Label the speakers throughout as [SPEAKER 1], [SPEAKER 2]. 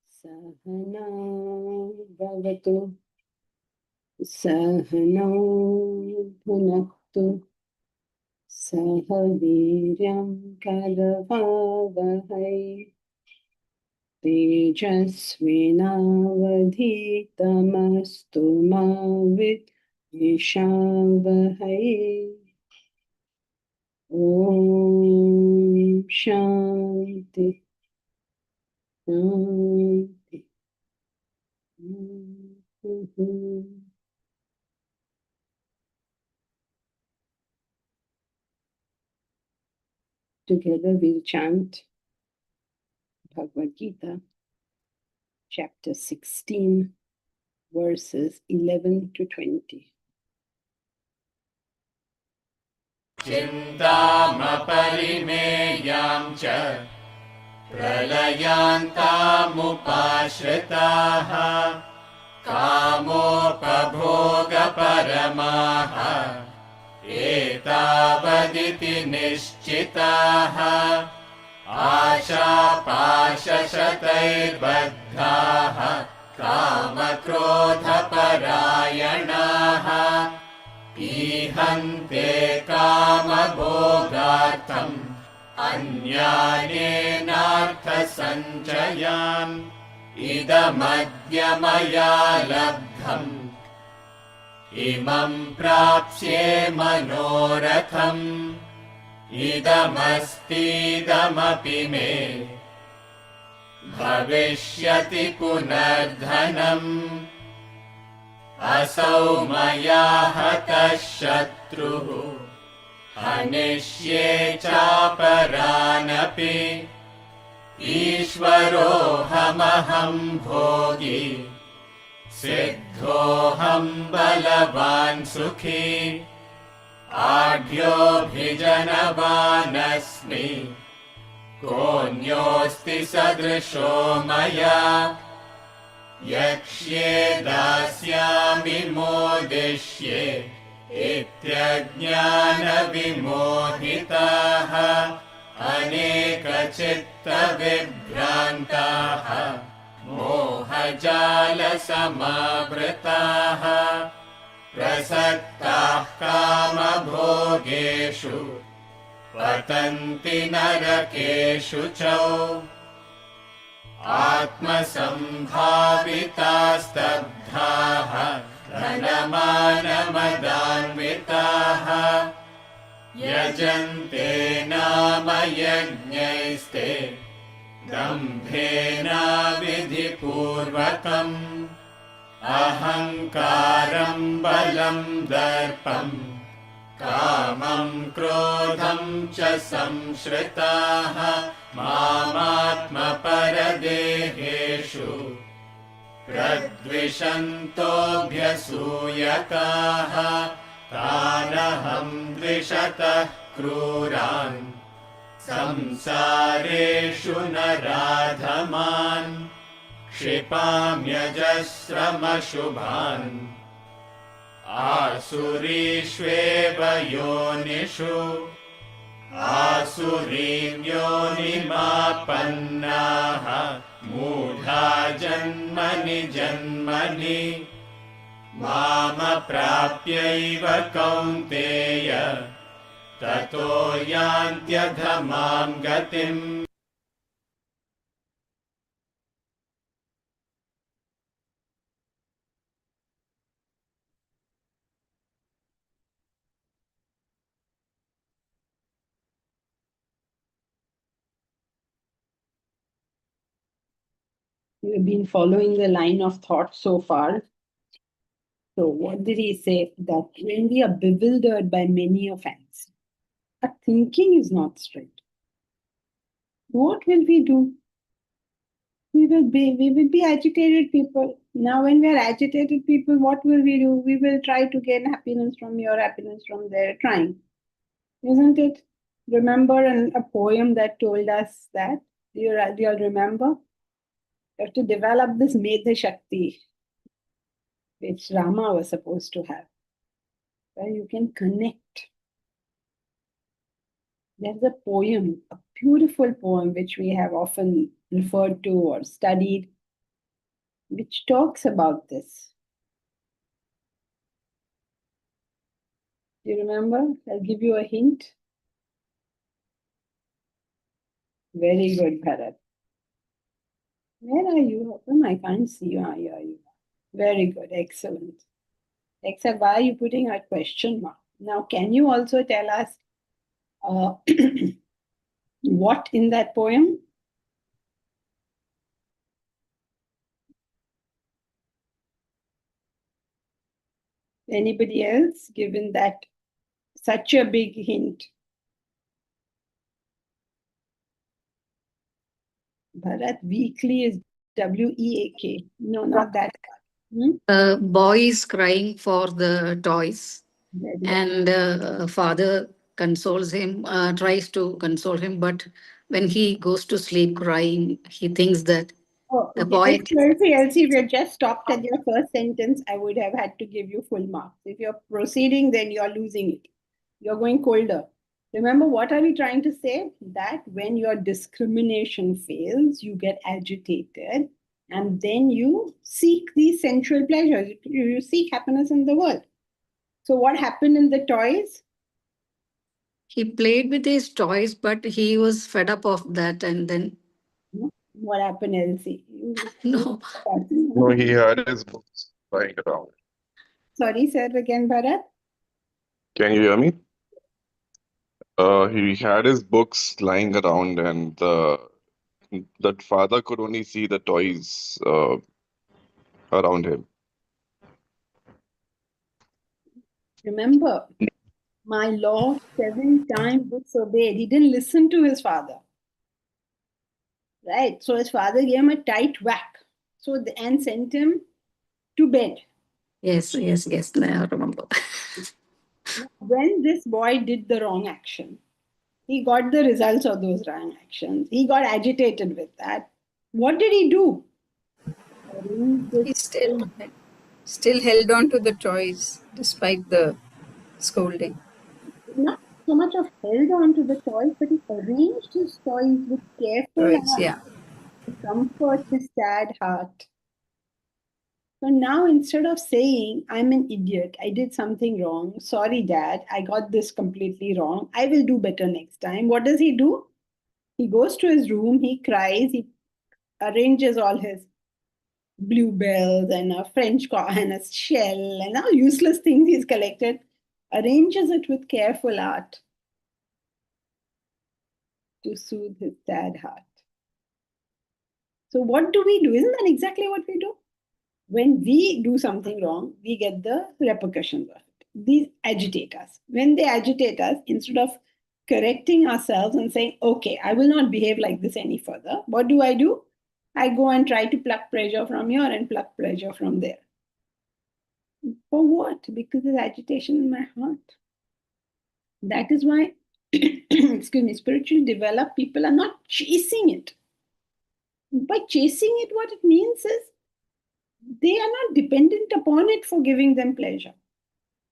[SPEAKER 1] Sahana bhavatu sahana bhunaktu saha veeryam karavavahai tejasvinavadhitamastu ma vidvishavahai. Om Shanti Shanti. Together we'll chant Bhagavad Gita, chapter 16, verses 11 to 20.
[SPEAKER 2] चिन्तामपरिमेयां च प्रलयान्तामुपाश्रिताः कामोपभोगपरमाः एतावदिति निश्चिताः आशापाशशतैर्बद्धाः कामक्रोधपरायणाः ईहन्ते कामभोगार्थम् अन्यानेनार्थसञ्चयान् इदमद्य मया लब्धम् इमं प्राप्स्ये मनोरथम् इदमस्तीदमपि मे भविष्यति पुनर्धनम् असौ मया हतः शत्रुः हनिष्ये चापरानपि ईश्वरोऽहमहं भोगी सिद्धोऽहं बलवान् सुखी आढ्योऽभिजनवानस्मि कोऽन्योऽस्ति सदृशो मया यक्ष्ये दास्यामि मोदिष्ये इत्यज्ञानविमोहिताः अनेकचित्तविभ्रान्ताः मोहजालसमावृताः प्रसक्ताः कामभोगेषु पतन्ति नरकेषु च आत्मसम्भावितास्तब्धाः धनमानमदान्विताः यजन्ते नाम यज्ञैस्ते दम्भेनाविधिपूर्वकम् अहङ्कारं बलं दर्पं कामं क्रोधं च संश्रिताः मामात्मपरदेहेषु प्रद्विषन्तोऽभ्यसूयकाः तानहं द्विषतः क्रूरान् संसारेषु नराधमान् क्षिपाम्यजस्रमशुभान् आसुरीष्वेव योनिषु आसुरीं योनिमापन्नाः मूढा जन्मनि जन्मनि मामप्राप्यैव कौन्तेय ततो यान्त्यधमां गतिम्.
[SPEAKER 1] You have been following the line of thought so far. So what did he say? That when we are bewildered by many offenses, our thinking is not straight. What will we do? We will be agitated people. Now when we are agitated people, what will we do? We will try to gain happiness from here, happiness from there, trying. Isn't it? Remember a poem that told us that Do you all remember? You have to develop this Medha Shakti, which Rama was supposed to have, where you can connect. There's a poem, a beautiful poem, which we have often referred to or studied, which talks about this. Do you remember? I'll give you a hint. Very good, Bharat. Where are you? I can't see you. Here you are. Very good. Excellent. Except why are you putting a question mark? Now, can you also tell us what in that poem? Anybody else, given that such a big hint? Bharat, weekly is WEAK. No, not that.
[SPEAKER 3] Boy is crying for the toys,
[SPEAKER 1] Very
[SPEAKER 3] and father consoles him, tries to console him, but when he goes to sleep crying, he thinks that
[SPEAKER 1] Oh,
[SPEAKER 3] the
[SPEAKER 1] okay.
[SPEAKER 3] boy.
[SPEAKER 1] Elsie, if you had just stopped at your first sentence, I would have had to give you full marks. If you're proceeding, then you're losing it. You're going colder. Remember, what are we trying to say? That when your discrimination fails, you get agitated and then you seek these sensual pleasures. You seek happiness in the world. So, what happened in the toys?
[SPEAKER 3] He played with his toys, but he was fed up of that, and then
[SPEAKER 1] What happened, Elsie?
[SPEAKER 3] no,
[SPEAKER 4] No, he had his books lying around.
[SPEAKER 1] Sorry, sir, again, Bharat.
[SPEAKER 4] Can you hear me? He had his books lying around, and that father could only see the toys around him.
[SPEAKER 1] Remember, my Lord 7 times disobeyed. He didn't listen to his father. Right? So his father gave him a tight whack. And sent him to bed.
[SPEAKER 3] yes, now I remember.
[SPEAKER 1] When this boy did the wrong action, he got the results of those wrong actions. He got agitated with that. What did he do?
[SPEAKER 5] He still held on to the toys despite the scolding.
[SPEAKER 1] Not so much of held on to the toys, but he arranged his toys with careful
[SPEAKER 5] Toys, yeah.
[SPEAKER 1] to comfort his sad heart. So now instead of saying, I'm an idiot, I did something wrong, sorry, dad, I got this completely wrong, I will do better next time, what does he do? He goes to his room, he cries, he arranges all his bluebells and a French and a shell and all useless things he's collected, arranges it with careful art to soothe his sad heart. So what do we do? Isn't that exactly what we do? When we do something wrong, we get the repercussions of it. These agitate us. When they agitate us, instead of correcting ourselves and saying, okay, I will not behave like this any further, what do? I go and try to pluck pleasure from here and pluck pleasure from there. For what? Because there's agitation in my heart. That is why, excuse me, spiritually developed people are not chasing it. By chasing it, what it means is they are not dependent upon it for giving them pleasure.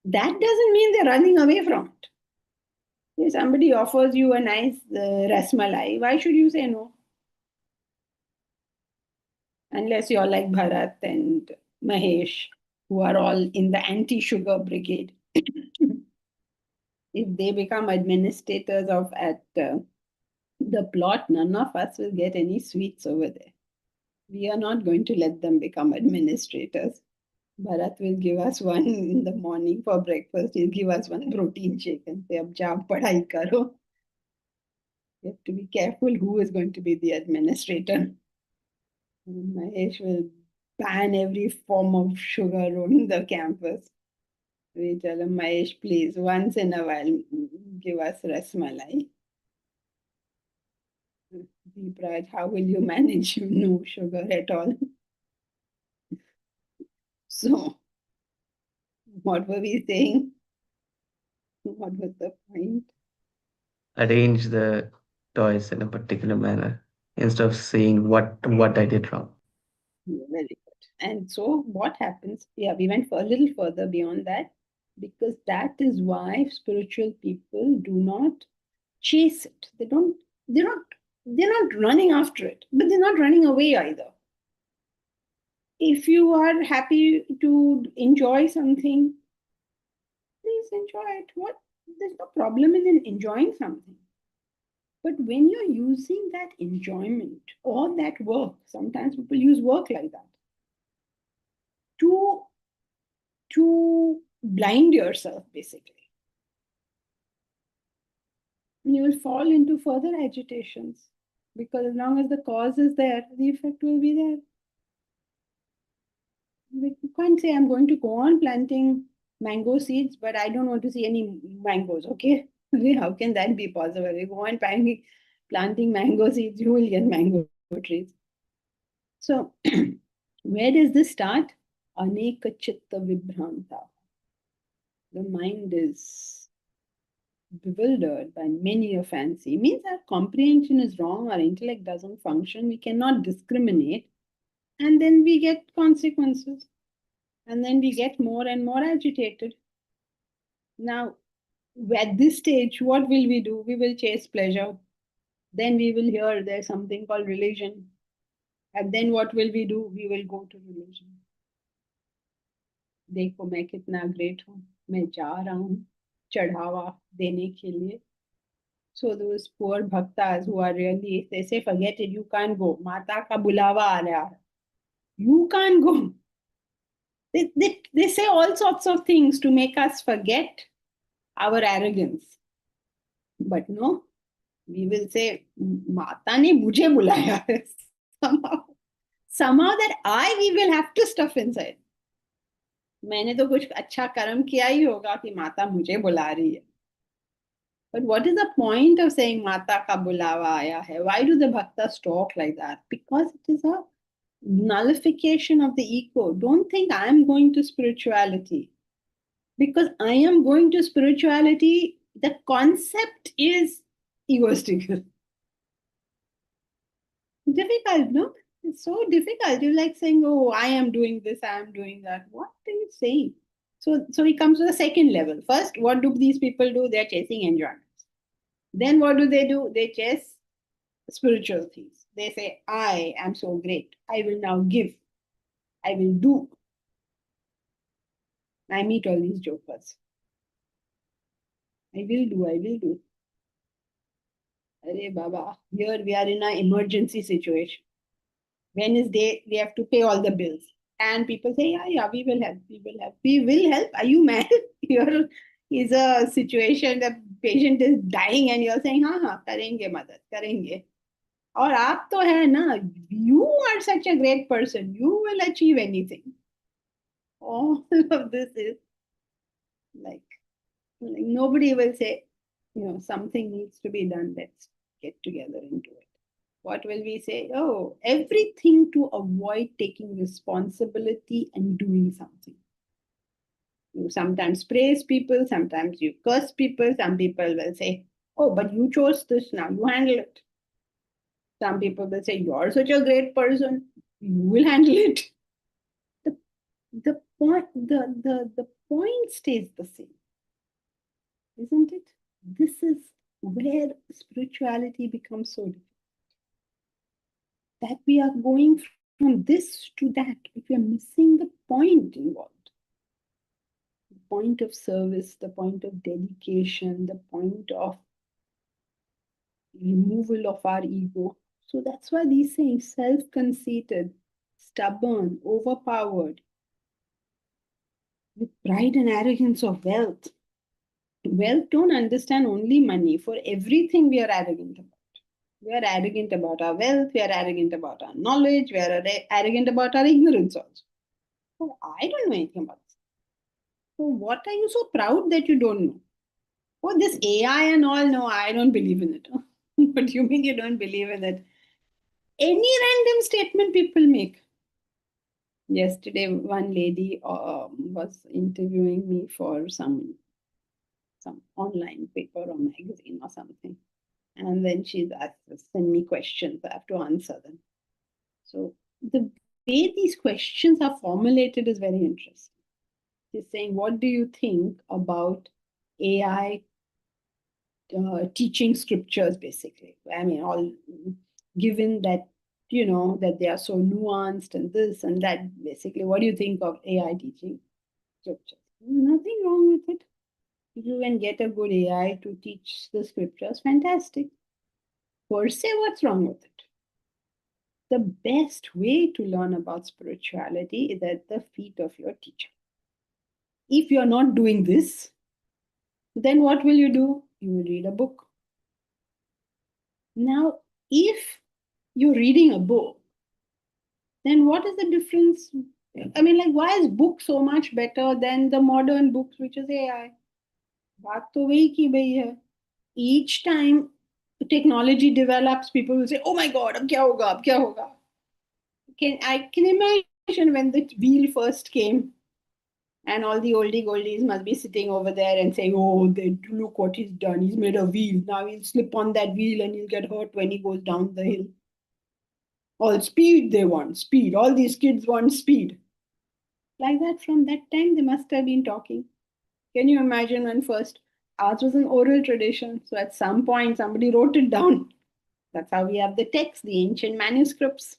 [SPEAKER 1] That doesn't mean they're running away from it. If somebody offers you a nice rasmalai, why should you say no? Unless you're like Bharat and Mahesh, who are all in the anti-sugar brigade. If they become administrators at the plot, none of us will get any sweets over there. We are not going to let them become administrators. Bharat will give us one in the morning for breakfast. He'll give us one protein shake and say, "Ab jaap padhai karo." You have to be careful who is going to be the administrator. And Mahesh will ban every form of sugar roaming the campus. We tell him, Mahesh, please, once in a while, give us rasmalai. Deepraj, how will you manage no sugar at all? So, what were we saying? What was the point?
[SPEAKER 6] Arrange the toys in a particular manner. instead of saying what I did wrong.
[SPEAKER 1] Very good. And so what happens? Yeah, we went for a little further beyond that, because that is why spiritual people do not chase it. They're not running after it, but they're not running away either. If you are happy to enjoy something, please enjoy it. There's no problem in enjoying something. But when you're using that enjoyment or that work, sometimes people use work like that, to blind yourself, basically, you will fall into further agitations, because as long as the cause is there, the effect will be there. You can't say, I'm going to go on planting mango seeds, but I don't want to see any mangoes, okay? How can that be possible? You go on planting mango seeds, you will get mango trees. So, where does this start? Aneka chitta vibhranta. The mind is bewildered by many a fancy. It means our comprehension is wrong, our intellect doesn't function, we cannot discriminate, and then we get consequences. And then we get more and more agitated. Now, at this stage, what will we do? We will chase pleasure. Then we will hear there's something called religion. And then what will we do? We will go to religion. देखो मैं कितना great हूँ, मैं जा रहा हूँ चढ़ावा देने के लिए. So those poor bhaktas who are really, they say, forget it, you can't go. Mata ka bulawa aa raha hai. You can't go. They say all sorts of things to make us forget our arrogance. But no, we will say, Mata ne mujhe bulaya hai. Somehow that we will have to stuff inside. मैंने तो कुछ अच्छा कर्म किया ही होगा कि माता मुझे बुला रही है. But what is the point of saying Mata ka bulawa aaya hai? Why do the bhaktas talk like that? Because it is a nullification of the ego. Don't think I am going to spirituality. Because I am going to spirituality, the concept is egoistical. Difficult, no? It's so difficult. You're like saying, oh, I am doing this, I am doing that. What are you saying? So it comes to the second level. First, what do these people do? They're chasing enjoyments. Then what do? They chase spiritual things. They say, I am so great. I will now give. I will do. I meet all these jokers. I will do. Arey Baba, here we are in an emergency situation. Wednesday, we have to pay all the bills. And people say, yeah, we will help. We will help. Are you mad? Here is a situation, the patient is dying and you're saying, हाँ, करेंगे मदद, करेंगे. और आप तो है ना, you are such a great person. You will achieve anything. All of this is like nobody will say, something needs to be done. Let's get together into it. What will we say? Oh, everything to avoid taking responsibility and doing something. You sometimes praise people, sometimes you curse people. Some people will say, oh, but you chose this now, you handle it. Some people will say, you're such a great person, you will handle it. The point stays the same, isn't it? This is where spirituality becomes so difficult. That we are going from this to that, but we are missing the point involved. The point of service, the point of dedication, the point of removal of our ego. So that's why these things, self-conceited, stubborn, overpowered, with pride and arrogance of wealth. Wealth don't understand only money. For everything we are arrogant about. We are arrogant about our wealth, we are arrogant about our knowledge, we are arrogant about our ignorance also. Oh, I don't know anything about this. So what are you so proud that you don't know? Oh, this AI and all, no, I don't believe in it. What do you mean you don't believe in it? Any random statement people make. Yesterday, one lady was interviewing me for some online paper or magazine or something. And then she's asked, send me questions. I have to answer them. So the way these questions are formulated is very interesting. She's saying, what do you think about AI teaching scriptures, basically? I mean, all given that, that they are so nuanced and this and that, basically, what do you think of AI teaching scriptures? Nothing wrong with it. If you can get a good AI to teach the scriptures, fantastic. Per se, what's wrong with it? The best way to learn about spirituality is at the feet of your teacher. If you're not doing this, then what will you do? You will read a book. Now, if you're reading a book, then what is the difference? I mean, like, why is book so much better than the modern books, which is AI? बात तो वही की गई है. Each time technology develops, people will say, "Oh my God, अब क्या होगा? अब क्या होगा?" I can imagine when the wheel first came, and all the oldie goldies must be sitting over there and saying, "Oh, look what he's done. He's made a wheel. Now he'll slip on that wheel and he'll get hurt when he goes down the hill." All speed they want, speed. All these kids want speed. Like that, from that time, they must have been talking. Can you imagine when first ours was an oral tradition? So at some point, somebody wrote it down. That's how we have the text, the ancient manuscripts.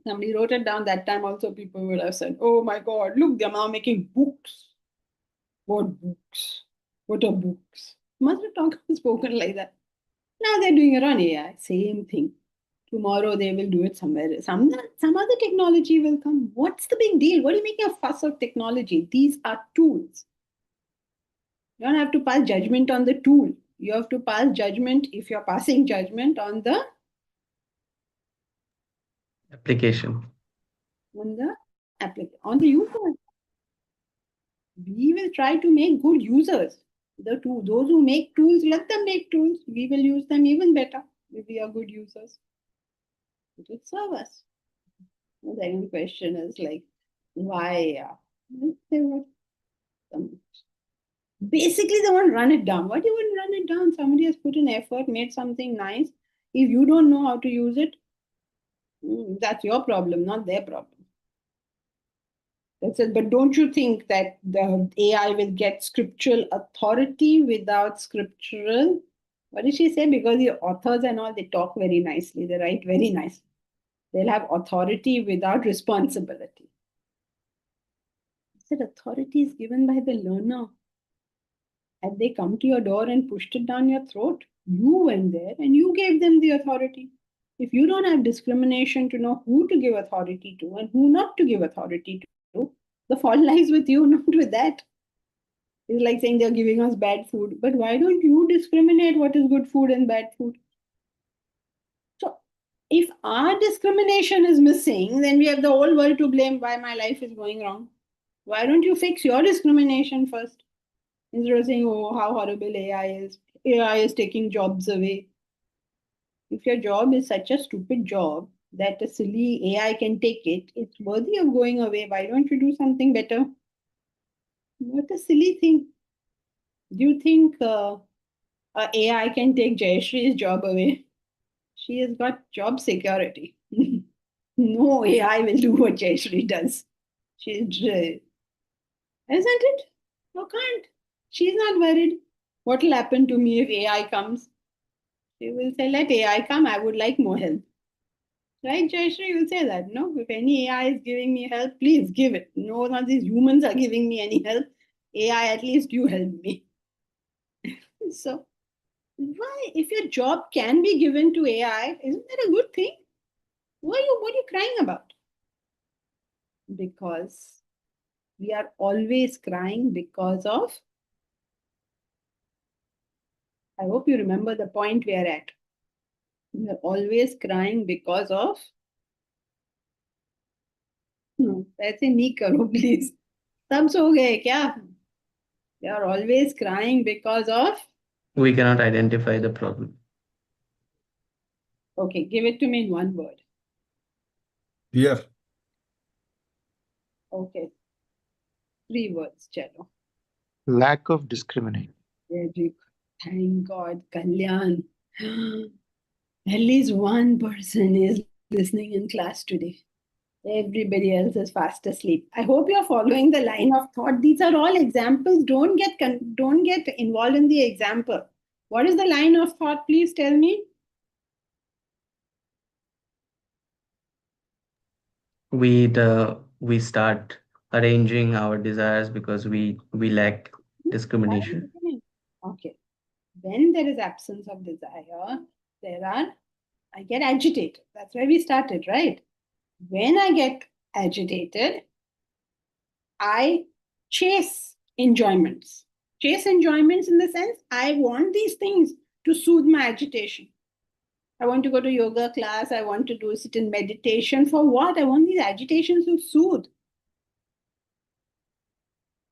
[SPEAKER 1] Somebody wrote it down. That time also, people would have said, "Oh my God, look, they're now making books." What books? What are books? Must have spoken like that. Now they're doing it on AI. Same thing. Tomorrow they will do it somewhere. Some other technology will come. What's the big deal? What are you making a fuss of technology? These are tools. You don't have to pass judgment on the tool. You have to pass judgment, if you're passing judgment, on the
[SPEAKER 6] Application.
[SPEAKER 1] on the user. We will try to make good users. Those who make tools, let them make tools. We will use them even better if we are good users. It will serve us. The second question is like, why? Basically, they want to run it down. Why do you want to run it down? Somebody has put in effort, made something nice. If you don't know how to use it, that's your problem, not their problem. That's it. But don't you think that the AI will get scriptural authority without scriptural? What did she say? Because the authors and all, they talk very nicely, they write very nicely. They'll have authority without responsibility. I said authority is given by the learner. Had they come to your door and pushed it down your throat, you went there and you gave them the authority. If you don't have discrimination to know who to give authority to and who not to give authority to, the fault lies with you, not with that. It's like saying they're giving us bad food. But why don't you discriminate what is good food and bad food? So if our discrimination is missing, then we have the whole world to blame why my life is going wrong. Why don't you fix your discrimination first? Instead of saying, "Oh, how horrible AI is. AI is taking jobs away." If your job is such a stupid job that a silly AI can take it, it's worthy of going away. Why don't you do something better? What a silly thing. Do you think AI can take Jayashree's job away? She has got job security. No AI will do what Jayashree does. Isn't it? No, can't. She's not worried. What will happen to me if AI comes? She will say, "Let AI come. I would like more help." Right, Jayashree will say that. No, if any AI is giving me help, please give it. No, not these humans are giving me any help. AI, at least you help me. So, why, if your job can be given to AI, isn't that a good thing? What are you crying about? Because we are always crying because of, I hope you remember the point we are at. We are always crying because of, ऐसे नहीं करो please. सब सो गए क्या? They are always crying because of.
[SPEAKER 6] We cannot identify the problem.
[SPEAKER 1] Okay, give it to me in one word.
[SPEAKER 7] Fear.
[SPEAKER 1] Okay. 3 words, chalo.
[SPEAKER 8] Lack of discrimination.
[SPEAKER 1] Thank God, Kalyan. At least one person is listening in class today. Everybody else is fast asleep. I hope you're following the line of thought. These are all examples. Don't get involved in the example. What is the line of thought? Please tell me.
[SPEAKER 6] We start arranging our desires because we lack discrimination.
[SPEAKER 1] Okay. When there is absence of desire, I get agitated. That's where we started, right? When I get agitated, I chase enjoyments. Chase enjoyments in the sense I want these things to soothe my agitation. I want to go to yoga class. I want to sit in meditation. For what? I want these agitations to soothe.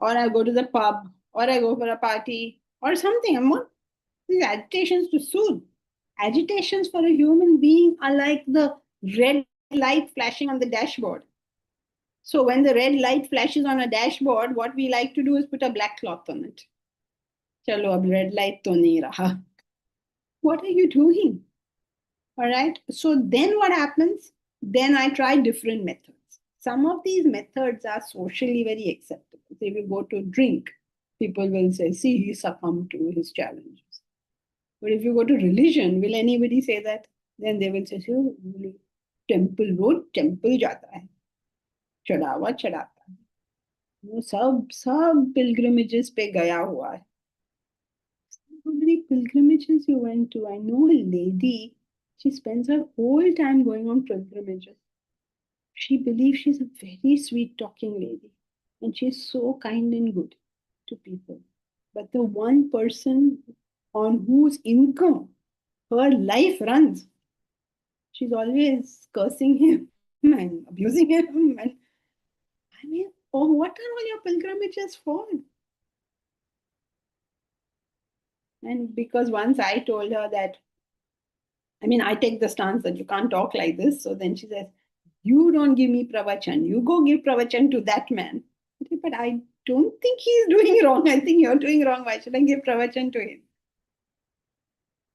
[SPEAKER 1] Or I go to the pub, or I go for a party, or something. I want these agitations to soothe. Agitations for a human being are like the red light flashing on the dashboard. So when the red light flashes on a dashboard, what we like to do is put a black cloth on it. Chalo, ab red light to nahi raha. What are you doing? All right. So then what happens? Then I try different methods. Some of these methods are socially very acceptable. So if you go to drink, people will say, see, he succumbed to his challenges. But if you go to religion, will anybody say that? Then they will say, temple road, temple jata hai. Chadawa chadata hai. वो सब pilgrimages पे गया हुआ है. How many pilgrimages you went to? I know a lady, she spends her whole time going on pilgrimages. She believes she's a very sweet talking lady and she's so kind and good to people. But the one person on whose income her life runs, she's always cursing him and abusing him. And I mean, oh, what are all your pilgrimages for? And because once I told her that, I mean, I take the stance that you can't talk like this. So then she says, you don't give me pravachan. You go give pravachan to that man. I said, but I don't think he's doing wrong. I think you're doing wrong. Why should I give pravachan to him?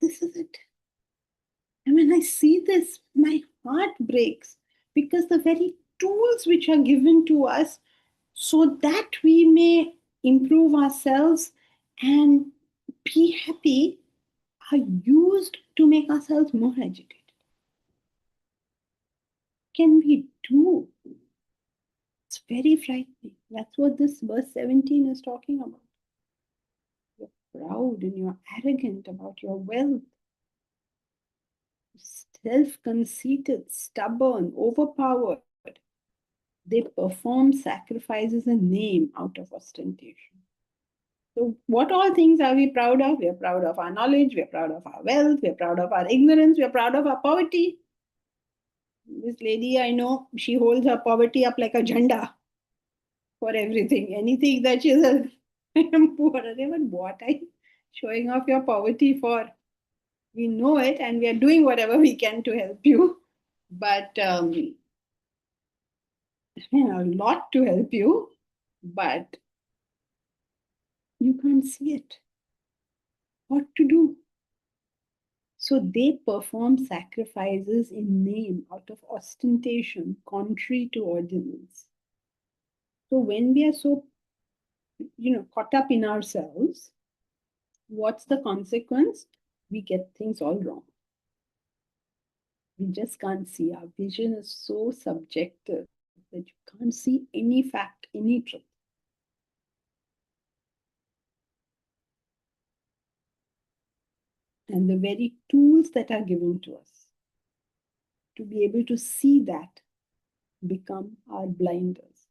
[SPEAKER 1] This is it. And when I see this, my heart breaks because the very tools which are given to us so that we may improve ourselves and be happy are used to make ourselves more agitated. Can we do? It's very frightening. That's what this verse 17 is talking about. You're proud and you're arrogant about your wealth. Self-conceited, stubborn, overpowered. They perform sacrifices in name out of ostentation. So what all things are we proud of? We are proud of our knowledge, we are proud of our wealth, we are proud of our ignorance, we are proud of our poverty. This lady I know, she holds her poverty up like a jhanda for everything. Anything that she says, I am poor. But what are you showing off your poverty for? We know it and we are doing whatever we can to help you. But a lot to help you, but you can't see it. What to do? So they perform sacrifices in name out of ostentation, contrary to ordinance. So when we are so, caught up in ourselves, what's the consequence? We get things all wrong. We just can't see. Our vision is so subjective that you can't see any fact, any truth. And the very tools that are given to us to be able to see that become our blinders.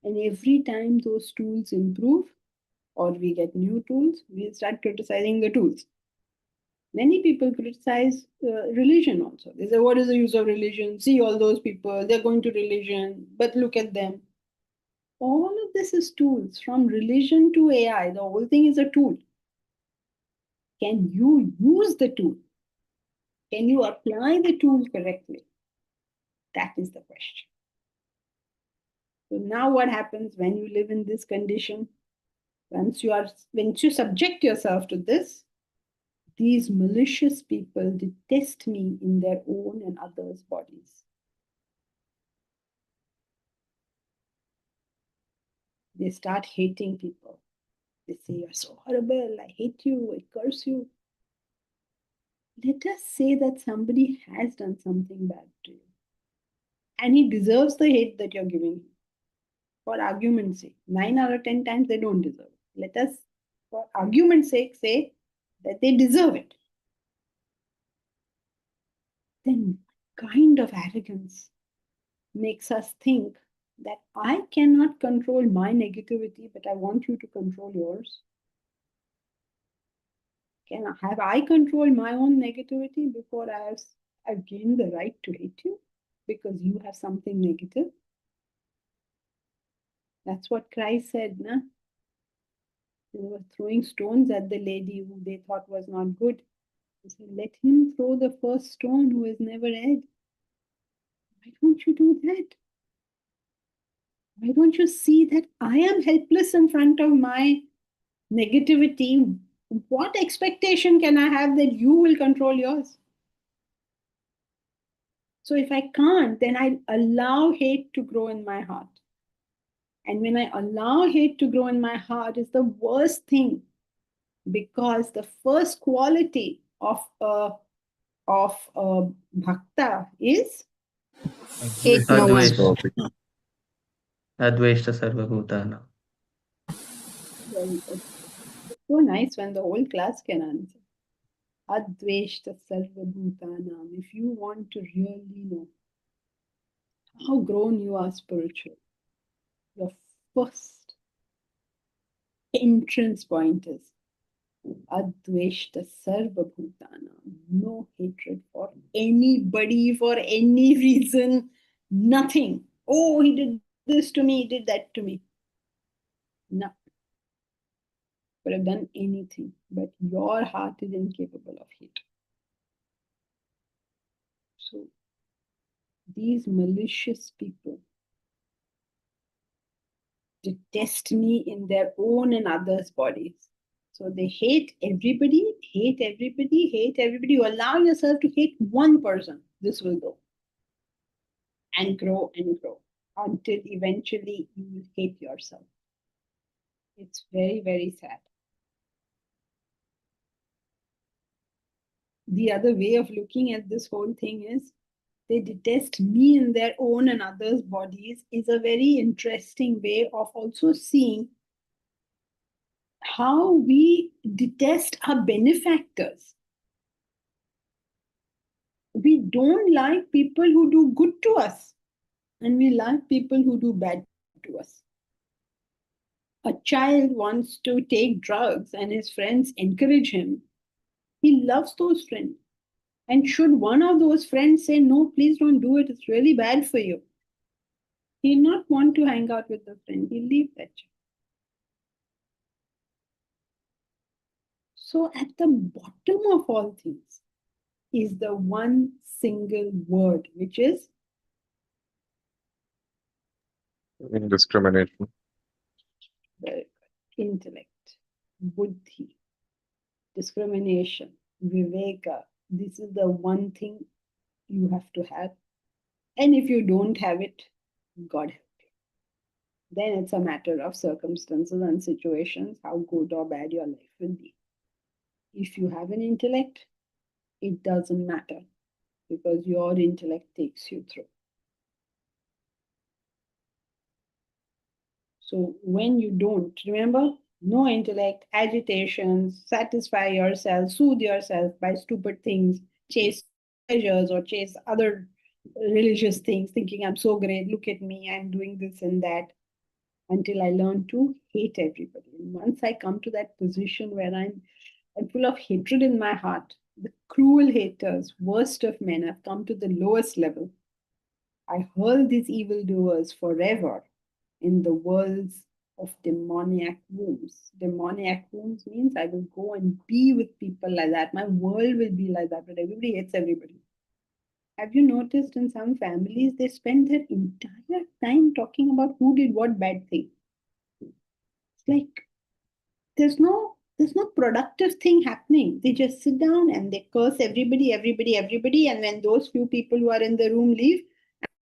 [SPEAKER 1] And every time those tools improve or we get new tools, we start criticizing the tools. Many people criticize religion also. They say, what is the use of religion? See all those people, they're going to religion, but look at them. All of this is tools. From religion to AI, the whole thing is a tool. Can you use the tool? Can you apply the tool correctly? That is the question. So now what happens when you live in this condition? Once you subject yourself to this, These malicious people detest me in their own and others' bodies. They start hating people. They say, you're so horrible, I hate you, I curse you. Let us say that somebody has done something bad to you. And he deserves the hate that you're giving him. For argument's sake, 9 out of 10 times they don't deserve it. Let us, for argument's sake, say that they deserve it. Then kind of arrogance makes us think that I cannot control my negativity, but I want you to control yours. Have I controlled my own negativity before I've gained the right to hate you because you have something negative? That's what Christ said, na? They were throwing stones at the lady who they thought was not good. He said, let him throw the first stone who has never read. Why don't you do that? Why don't you see that I am helpless in front of my negativity? What expectation can I have that you will control yours? So if I can't, then I allow hate to grow in my heart. And when I allow hate to grow in my heart, is the worst thing, because the first quality of a bhakta is
[SPEAKER 5] Hate no one.
[SPEAKER 6] Advesh. Adveshta Sarvabhutana.
[SPEAKER 1] very so nice when the whole class can answer. Adveshta Sarvabhutanam. If you want to really know how grown you are spiritual, the first entrance point is Adveshta Sarvabhutanam. No hatred for anybody for any reason, nothing. Oh, he did this to me, he did that to me. No. Could have done anything, but your heart is incapable of hate. So these malicious people detest me in their own and others' bodies. So they hate everybody, hate everybody, hate everybody. You allow yourself to hate one person, this will go and grow until eventually you will hate yourself. It's very, very sad. The other way of looking at this whole thing is they detest me in their own and others' bodies is a very interesting way of also seeing how we detest our benefactors. We don't like people who do good to us, and we like people who do bad to us. A child wants to take drugs and his friends encourage him. He loves those friends. And should one of those friends say, no, please don't do it, it's really bad for you, he'll not want to hang out with the friend. He'll leave that child. So at the bottom of all things is the one single word, which is
[SPEAKER 4] Indiscrimination.
[SPEAKER 1] the intellect, buddhi, discrimination, viveka. This is the one thing you have to have. And if you don't have it, God help you. Then it's a matter of circumstances and situations, how good or bad your life will be. If you have an intellect, it doesn't matter because your intellect takes you through. So when you don't, remember, no intellect, agitations, satisfy yourself, soothe yourself by stupid things, chase pleasures or chase other religious things, thinking I'm so great, look at me, I'm doing this and that, until I learn to hate everybody. And once I come to that position where I'm full of hatred in my heart, the cruel haters, worst of men, have come to the lowest level. I hurl these evildoers forever in the worlds of demoniac wombs. Demoniac wombs means I will go and be with people like that. My world will be like that, but everybody hates everybody. Have you noticed in some families, they spend their entire time talking about who did what bad thing? It's like there's There's no productive thing happening. They just sit down and they curse everybody. And when those few people who are in the room leave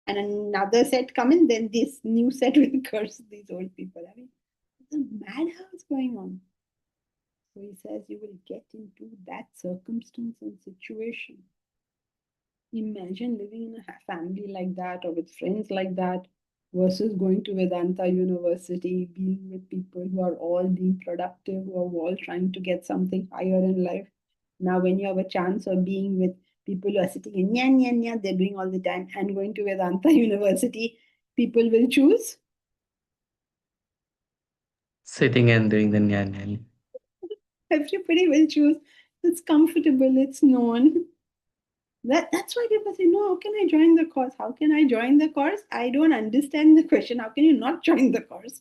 [SPEAKER 1] and another set come in, then this new set will curse these old people. I mean, it's a madhouse going on. So he says you will get into that circumstance and situation. Imagine living in a family like that or with friends like that versus going to Vedanta University, being with people who are all being productive, who are all trying to get something higher in life. Now, when you have a chance of being with people who are sitting in nyan, nyan, nyan, they're doing all the time, and going to Vedanta University, people will choose.
[SPEAKER 6] Sitting and doing the nyan nyan.
[SPEAKER 1] Everybody will choose. It's comfortable, it's known. That's why people say, no, how can I join the course? How can I join the course? I don't understand the question. How can you not join the course?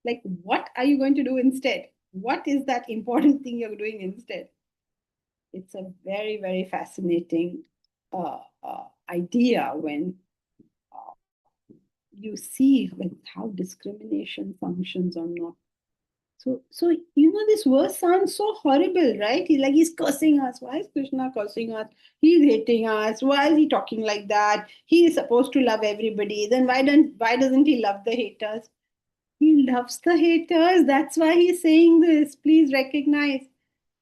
[SPEAKER 1] Like, what are you going to do instead? What is that important thing you're doing instead? It's a very, very fascinating idea when you see how discrimination functions or not. So this verse sounds so horrible, right? He's cursing us. Why is Krishna cursing us? He's hating us. Why is he talking like that? He is supposed to love everybody. Then why doesn't he love the haters? He loves the haters. That's why he's saying this. Please recognize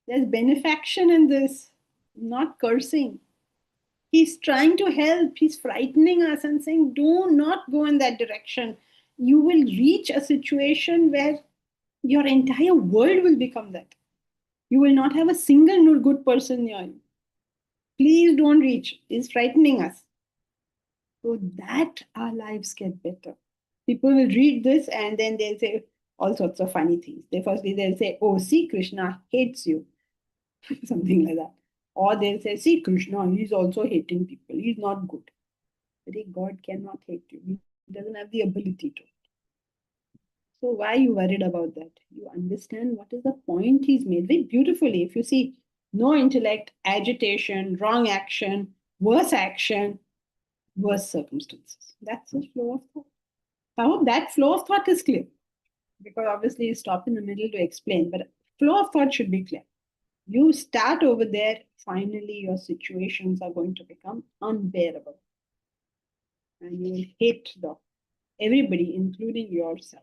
[SPEAKER 1] there's benefaction in this, not cursing. He's trying to help. He's frightening us and saying, do not go in that direction. You will reach a situation where your entire world will become that. You will not have a single good person near you. Please don't reach. It's frightening us. So that our lives get better. People will read this and then they'll say all sorts of funny things. They'll say, oh, see, Krishna hates you. Something like that. Or they'll say, see, Krishna, he's also hating people. He's not good. But God cannot hate you. He doesn't have the ability to. So why are you worried about that? You understand what is the point he's made very beautifully. If you see no intellect, agitation, wrong action, worse circumstances. That's the flow of thought. I hope that flow of thought is clear. Because obviously you stop in the middle to explain, but flow of thought should be clear. You start over there, finally your situations are going to become unbearable. And you will hate everybody, including yourself.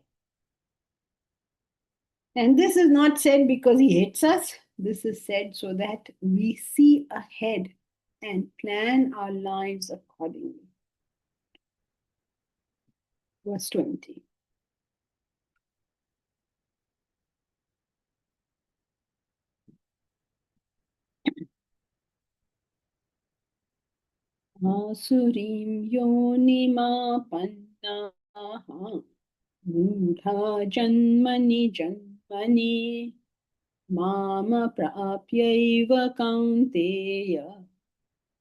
[SPEAKER 1] And this is not said because he hates us. This is said so that we see ahead and plan our lives accordingly. Verse 20. Asurim yonimapannaha mudha janmani janmani mama prapyaiva kaunteya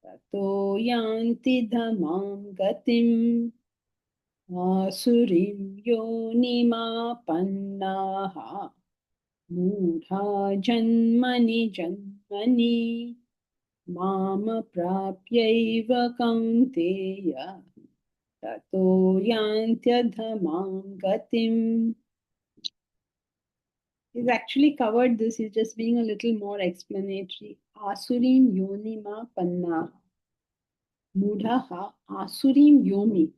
[SPEAKER 1] tato yanti dhamam gatim. Asurim yonimapannaha mudha janmani janmani mama prapyaiva kaunteya tato yantyadhamam gatim. He's actually covered this. He's just being a little more explanatory. Asurim yonima panna. Mudaha asurim yomi.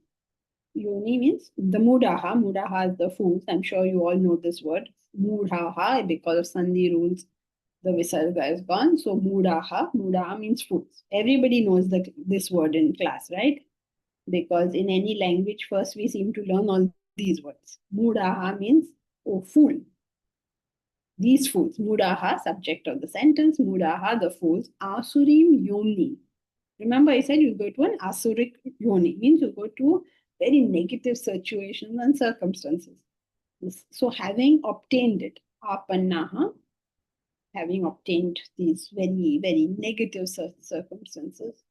[SPEAKER 1] Yoni means the mudaha. Mudaha is the fools. I'm sure you all know this word. Mudaha, because of Sandhi rules, the Visarga is gone. So mudaha. Mudaha means fools. Everybody knows this word in class, right? Because in any language, first we seem to learn all these words. Mudaha means, oh, fool. These fools. Mudaha, subject of the sentence. Mudaha, the fools. Asurim yoni. Remember, I said you go to an asuric yoni, means you go to very negative situations and circumstances. So, having obtained it, apannaha, having obtained these very, very negative circumstances,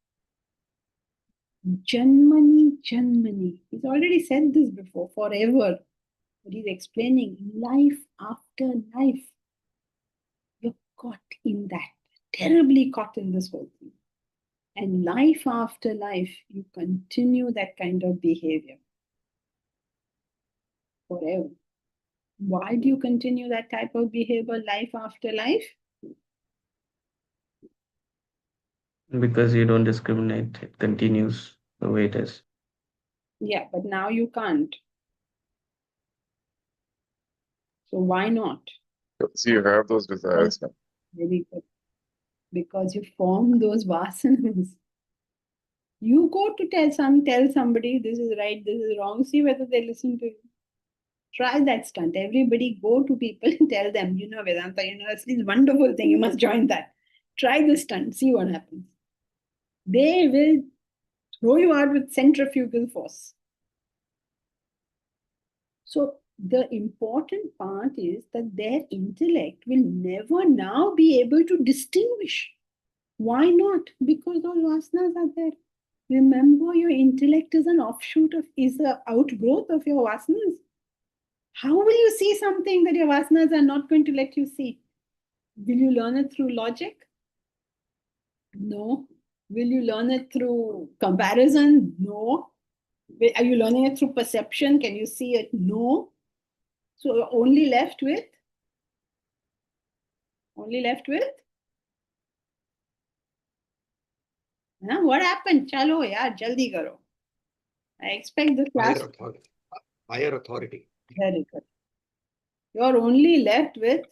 [SPEAKER 1] janmani, janmani. He's already said this before, forever. But he's explaining life after life. You're caught in that, terribly caught in this whole thing. And life after life, you continue that kind of behavior forever. Why do you continue that type of behavior life after life?
[SPEAKER 6] Because you don't discriminate, it continues the way it is.
[SPEAKER 1] Yeah, but now you can't. So why not?
[SPEAKER 4] Because you have those desires now.
[SPEAKER 1] Very good. Because you form those vasanas. You go to tell somebody this is right, this is wrong, see whether they listen to you. Try that stunt. Everybody go to people and tell them, Vedanta University is a wonderful thing, you must join that. Try this stunt, see what happens. They will throw you out with centrifugal force. So the important part is that their intellect will never now be able to distinguish. Why not? Because those vasanas are there. Remember, your intellect is an outgrowth of your vasanas. How will you see something that your vasanas are not going to let you see? Will you learn it through logic? No. Will you learn it through comparison? No. Are you learning it through perception? Can you see it? No. So you're only left with? What happened? Chalo, yaar, jaldi karo. I expect the class.
[SPEAKER 5] Higher authority. Higher authority.
[SPEAKER 1] Very good. You're only left with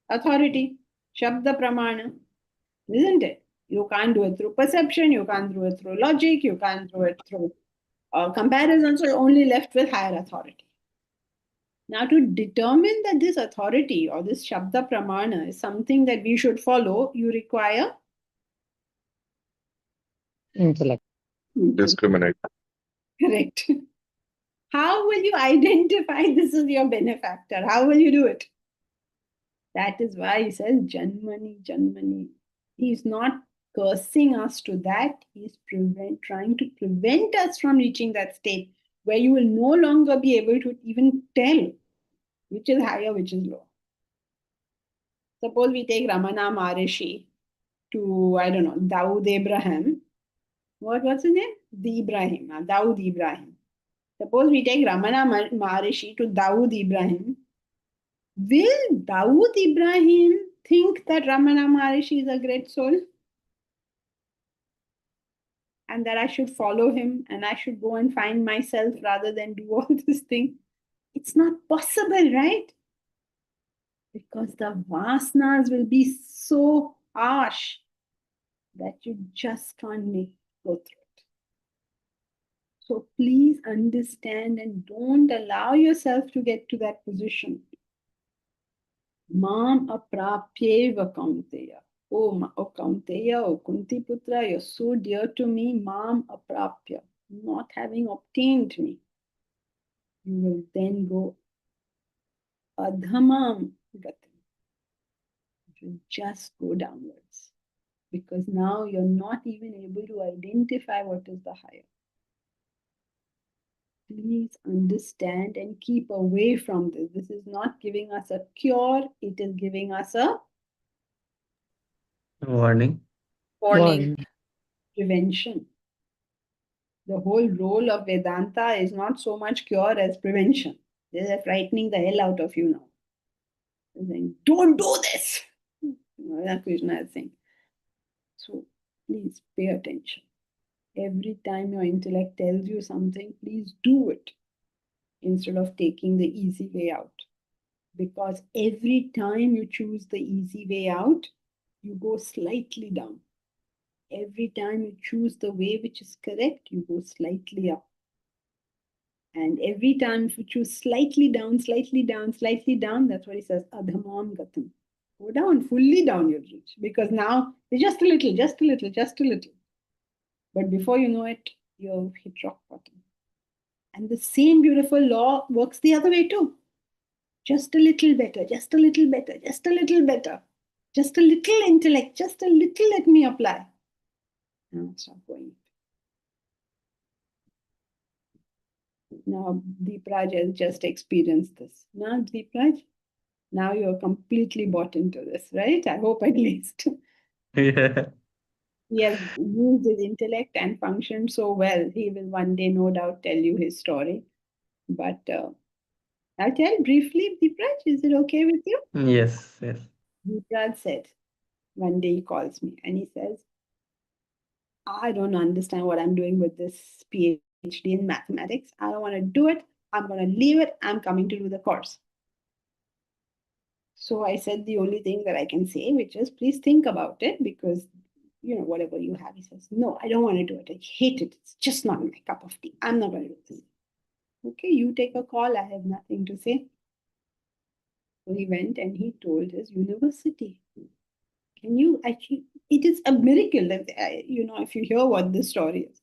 [SPEAKER 1] authority, Shabda Pramana, isn't it? You can't do it through perception, you can't do it through logic, you can't do it through comparison, so you're only left with higher authority. Now, to determine that this authority or this Shabda Pramana is something that we should follow, you require
[SPEAKER 8] Intellect.
[SPEAKER 4] Discriminate.
[SPEAKER 1] Correct. How will you identify this is your benefactor? How will you do it? That is why he says Janmani, Janmani. He's not cursing us to that. He's trying to prevent us from reaching that state where you will no longer be able to even tell which is higher, which is lower. Suppose we take Ramana Maharishi to, I don't know, Dawood Abraham. What's his name? Dawood Ibrahim. Suppose we take Ramana Maharishi to Dawood Ibrahim. Will Dawood Ibrahim think that Ramana Maharishi is a great soul? And that I should follow him and I should go and find myself rather than do all this thing? It's not possible, right? Because the vasanas will be so harsh that you just can't go through it. So please understand and don't allow yourself to get to that position. Mam aprapyeva kaunteya. Oh Kaunteya, oh Kunti Putra, you're so dear to me. Mam aprapya, not having obtained me. You will then go adhamam gatim. You will just go downwards. Because now you're not even able to identify what is the higher. Please understand and keep away from this. This is not giving us a cure, it is giving us a
[SPEAKER 6] Warning.
[SPEAKER 1] prevention. The whole role of Vedanta is not so much cure as prevention. They're frightening the hell out of you now. They're saying, don't do this. That's Krishna is saying. So please pay attention. Every time your intellect tells you something, please do it instead of taking the easy way out. Because every time you choose the easy way out, you go slightly down. Every time you choose the way which is correct, you go slightly up. And every time if you choose slightly down, slightly down, slightly down, that's what he says, adhamam gatam. Go down, fully down you'll reach. Because now it's just a little, just a little, just a little. But before you know it, you've hit rock bottom. And the same beautiful law works the other way too. Just a little better, just a little better, just a little better. Just a little intellect, just a little let me apply. Now stop going. Now Deepraj has just experienced this. Now Deepraj, now you're completely bought into this, right? I hope at least.
[SPEAKER 6] Yeah.
[SPEAKER 1] He has used his intellect and functioned so well. He will one day no doubt tell you his story. But I'll tell briefly, Deepraj, is it okay with you?
[SPEAKER 6] Yes, yes.
[SPEAKER 1] Deepraj said, one day he calls me and he says, I don't understand what I'm doing with this PhD in mathematics. I don't want to do it. I'm going to leave it. I'm coming to do the course. So I said the only thing that I can say, which is please think about it because, whatever you have. He says, no, I don't want to do it. I hate it. It's just not my cup of tea. I'm not going to do this. Okay, you take a call. I have nothing to say. So he went and he told his university. Can you actually, it is a miracle that, if you hear what this story is.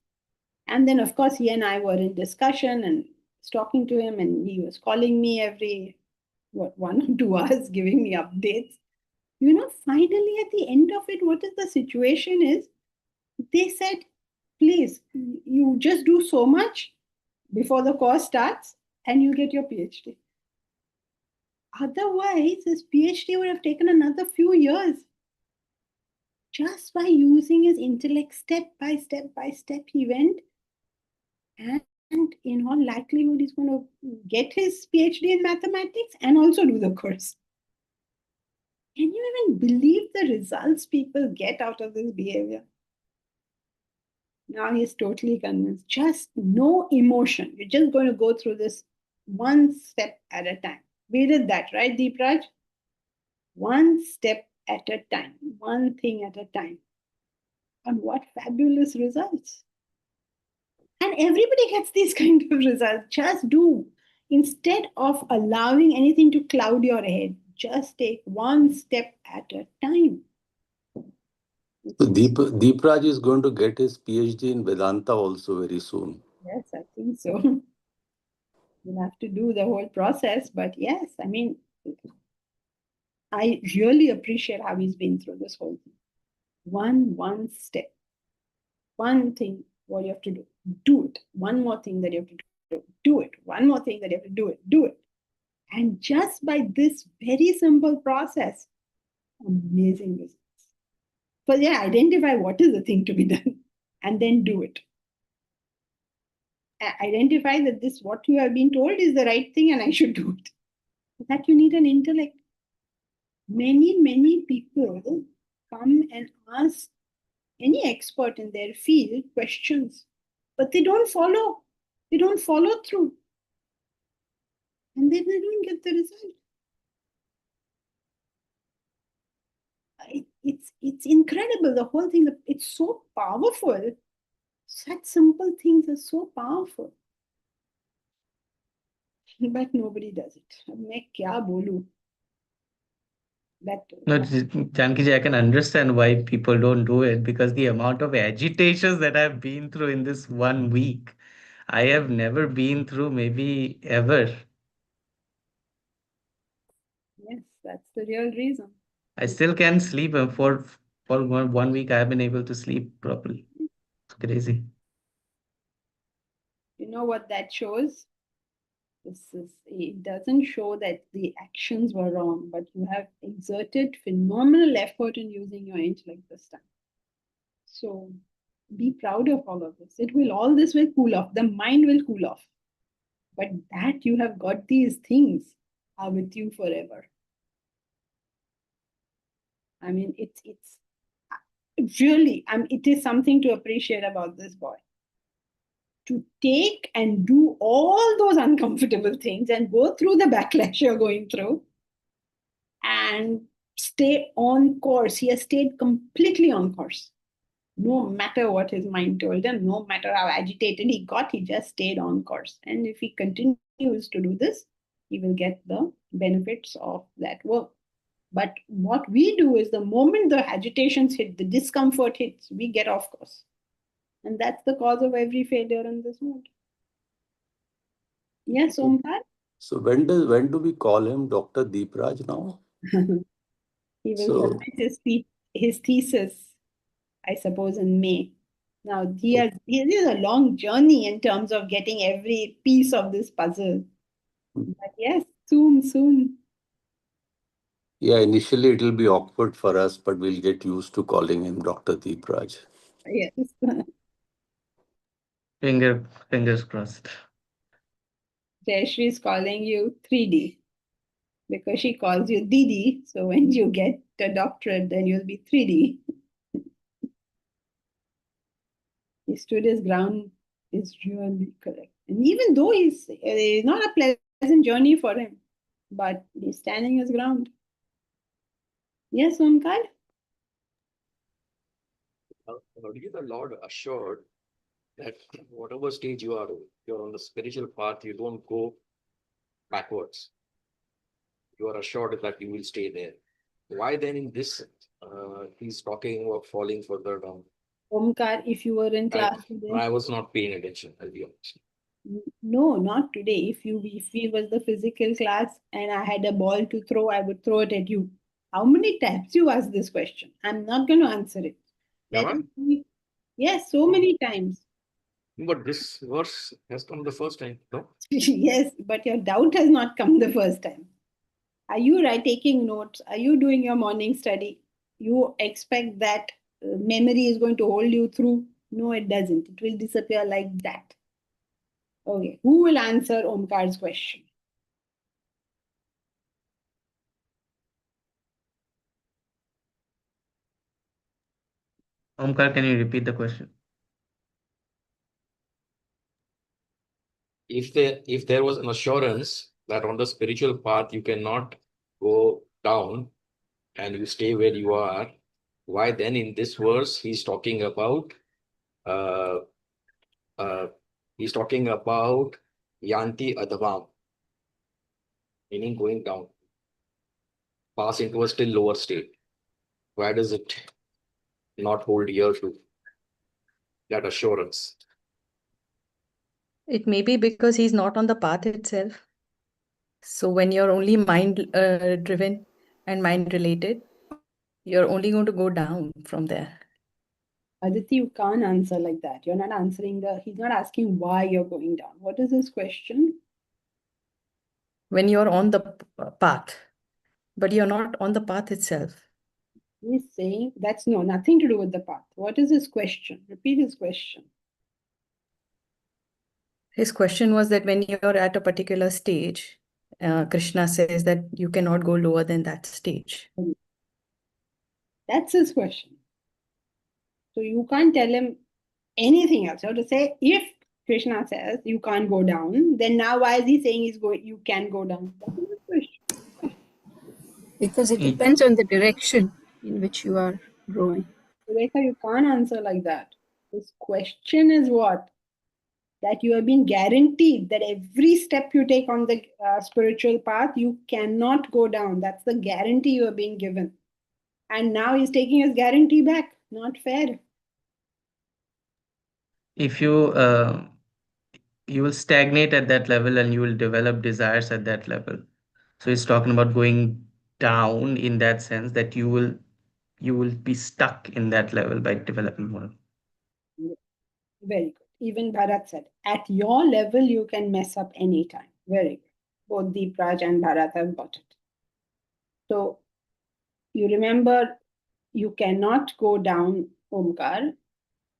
[SPEAKER 1] And then, of course, he and I were in discussion and was talking to him, and he was calling me every, 1 or 2 hours, giving me updates. Finally, at the end of it, what is the situation is, they said, please, you just do so much before the course starts and you get your PhD. Otherwise, his PhD would have taken another few years. Just by using his intellect step by step, he went, and in all likelihood, he's going to get his PhD in mathematics and also do the course. Can you even believe the results people get out of this behavior? Now he's totally convinced. Just no emotion. You're just going to go through this one step at a time. We did that, right, Deepraj? One step at a time, one thing at a time. And what fabulous results. And everybody gets these kind of results. Just do. Instead of allowing anything to cloud your head, just take one step at a time.
[SPEAKER 8] So Deepraj is going to get his PhD in Vedanta also very soon.
[SPEAKER 1] Yes, I think so. You'll have to do the whole process, but yes, I mean, I really appreciate how he's been through this whole thing. One step, one thing, what you have to do it. One more thing that you have to do it. One more thing that you have to do it. And just by this very simple process, amazing results. But yeah, identify what is the thing to be done and then do it. Identify that this, what you have been told is the right thing and I should do it. For that you need an intellect. Many people come and ask any expert in their field questions, but they don't follow. They don't follow through. And then they don't get the result. It's incredible. The whole thing, it's so powerful. Such simple things are so powerful. But nobody does it. मैं क्या बोलूं?
[SPEAKER 6] No, Janki, I can understand why people don't do it because the amount of agitations that I've been through in this 1 week, I have never been through, maybe ever.
[SPEAKER 1] Yes, that's the real reason.
[SPEAKER 6] I still can't sleep. And for 1 week, I have been able to sleep properly. It's crazy.
[SPEAKER 1] You know what that shows? It doesn't show that the actions were wrong, but you have exerted phenomenal effort in using your intellect this time. So be proud of all of this. All this will cool off. The mind will cool off. But that you have got these things are with you forever. I mean, it's really, it is something to appreciate about this boy. To take and do all those uncomfortable things and go through the backlash you're going through and stay on course. He has stayed completely on course. No matter what his mind told him, no matter how agitated he got, he just stayed on course. And if he continues to do this, he will get the benefits of that work. But what we do is the moment the agitations hit, the discomfort hits, we get off course. And that's the cause of every failure in this world. Yes, Omkar?
[SPEAKER 8] So when do we call him Dr. Deepraj now?
[SPEAKER 1] He will submit his thesis, I suppose, in May. Now, it is a long journey in terms of getting every piece of this puzzle. But yes, soon.
[SPEAKER 8] Yeah, initially it will be awkward for us, but we'll get used to calling him Dr. Deepraj.
[SPEAKER 1] Yes.
[SPEAKER 6] Fingers crossed.
[SPEAKER 1] Jayashri is calling you 3D because she calls you Didi. So when you get a doctorate, then you'll be 3D. He stood his ground is really correct. And even though it's not a pleasant journey for him, but he's standing his ground. Yes, Omkar?
[SPEAKER 5] How do you the Lord assured that whatever stage you are, you're on the spiritual path, you don't go backwards. You are assured that you will stay there. Why then in this, he's talking about falling further down?
[SPEAKER 1] Omkar, if you were in class today.
[SPEAKER 5] I was not paying attention, I'll be honest.
[SPEAKER 1] No, not today. If we was the physical class and I had a ball to throw, I would throw it at you. How many times you asked this question? I'm not going to answer it. Yes, so many times.
[SPEAKER 5] But this verse has come the first time, no?
[SPEAKER 1] Yes, but your doubt has not come the first time. Are you taking notes? Are you doing your morning study? You expect that memory is going to hold you through? No, it doesn't. It will disappear like that. Okay, who will answer Omkar's question?
[SPEAKER 6] Omkar, can you repeat the question?
[SPEAKER 5] If there was an assurance that on the spiritual path you cannot go down and you stay where you are, why then in this verse he's talking about yanti adhavam, meaning going down, pass into a still lower state. Why does it not hold here to that assurance?
[SPEAKER 9] It may be because he's not on the path itself. So when you're only mind driven and mind related, you're only going to go down from there.
[SPEAKER 1] Aditi, you can't answer like that. You're not answering he's not asking why you're going down. What is his question?
[SPEAKER 9] When you're on the path, but you're not on the path itself.
[SPEAKER 1] He's saying that's nothing to do with the path. What is his question? Repeat his question.
[SPEAKER 9] His question was that when you're at a particular stage, Krishna says that you cannot go lower than that stage.
[SPEAKER 1] That's his question. So you can't tell him anything else. You have to say, if Krishna says you can't go down, then now why is he saying you can go down? That's his question.
[SPEAKER 10] Because it depends on the direction in which you are growing.
[SPEAKER 1] Rebecca, you can't answer like that. His question is what? That you have been guaranteed that every step you take on the spiritual path, you cannot go down. That's the guarantee you are being given. And now he's taking his guarantee back. Not fair.
[SPEAKER 6] If you will stagnate at that level and you will develop desires at that level. So he's talking about going down in that sense that you will be stuck in that level by developing more.
[SPEAKER 1] Very good. Even Bharat said, at your level, you can mess up anytime. Very good. Both Deepraj and Bharat have got it. So you remember, you cannot go down, Omkar,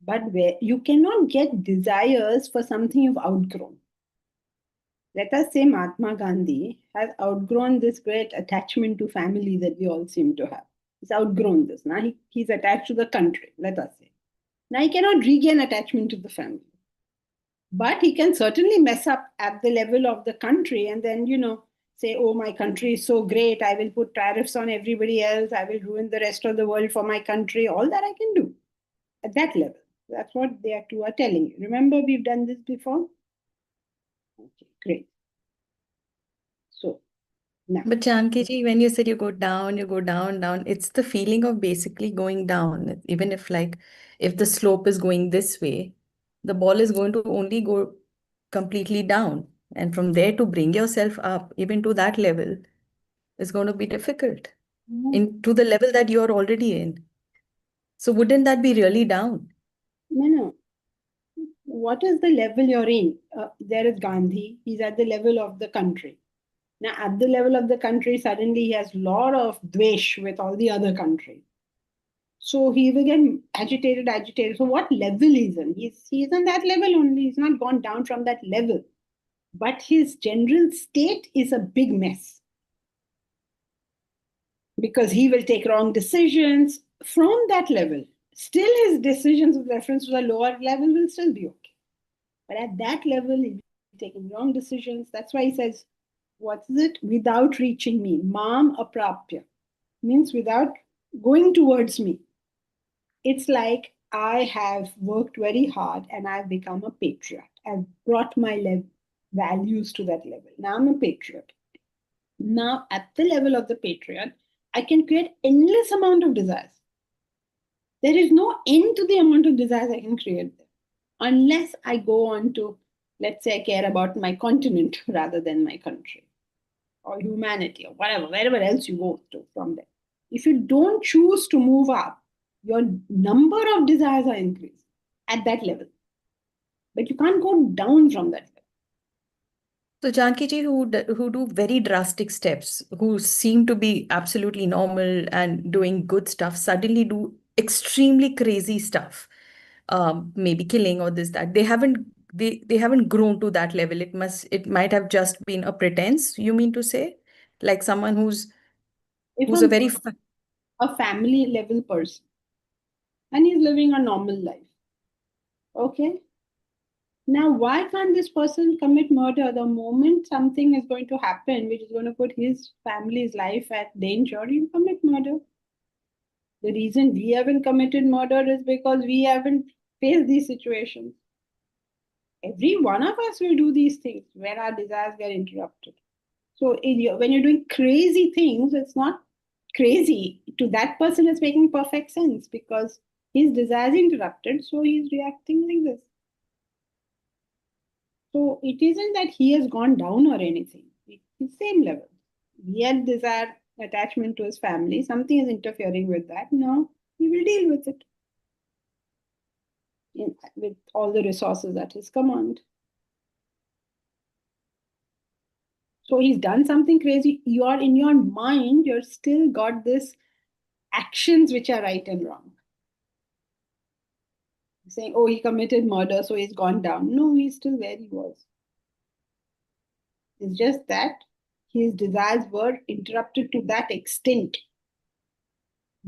[SPEAKER 1] but where you cannot get desires for something you've outgrown. Let us say Mahatma Gandhi has outgrown this great attachment to family that we all seem to have. He's outgrown this. Now he's attached to the country, let us say. Now he cannot regain attachment to the family. But he can certainly mess up at the level of the country and then, say, oh, my country is so great. I will put tariffs on everybody else. I will ruin the rest of the world for my country. All that I can do at that level. That's what they two are telling you. Remember, we've done this before? Okay, great. So, now.
[SPEAKER 9] But Janki, when you said you go down, down, it's the feeling of basically going down. Even if the slope is going this way, the ball is going to only go completely down. And from there to bring yourself up, even to that level, is going to be difficult. To the level that you're already in. So wouldn't that be really down?
[SPEAKER 1] No. What is the level you're in? There is Gandhi. He's at the level of the country. Now, at the level of the country, suddenly he has a lot of dvesh with all the other countries. So he will get agitated. So what level he's in? He's on that level only. He's not gone down from that level. but his general state is a big mess. Because he will take wrong decisions from that level. Still, his decisions with reference to the lower level will still be okay. But at that level, he'll be taking wrong decisions. That's why he says, what is it? Without reaching me. Mam aprapya. Means without going towards me. It's like I have worked very hard and I've become a patriot. I've brought my values to that level. Now I'm a patriot. Now, at the level of the patriot, I can create endless amount of desires. There is no end to the amount of desires I can create there. Unless I go on to, let's say, I care about my continent rather than my country or humanity or whatever, wherever else you go to from there. If you don't choose to move up, your number of desires are increased at that level. But you can't go down from that level.
[SPEAKER 9] So Janki ji, who do very drastic steps, who seem to be absolutely normal and doing good stuff, suddenly do extremely crazy stuff, maybe killing or this that. They haven't grown to that level. It might have just been a pretense. You mean to say, like someone
[SPEAKER 1] If
[SPEAKER 9] who's a very
[SPEAKER 1] a family level person and he's living a normal life, okay. Now, why can't this person commit murder the moment something is going to happen, which is going to put his family's life at danger? He'll commit murder. The reason we haven't committed murder is because we haven't faced these situations. Every one of us will do these things where our desires get interrupted. So when you're doing crazy things, it's not crazy. To that person, it's making perfect sense because his desires interrupted, so he's reacting like this. So it isn't that he has gone down or anything. It's the same level. He had desire attachment to his family. Something is interfering with that. Now he will deal with it with all the resources at his command. So he's done something crazy. You are in your mind, you're still got this actions which are right and wrong. Saying, oh, he committed murder, so he's gone down. No, he's still where he was. It's just that his desires were interrupted to that extent.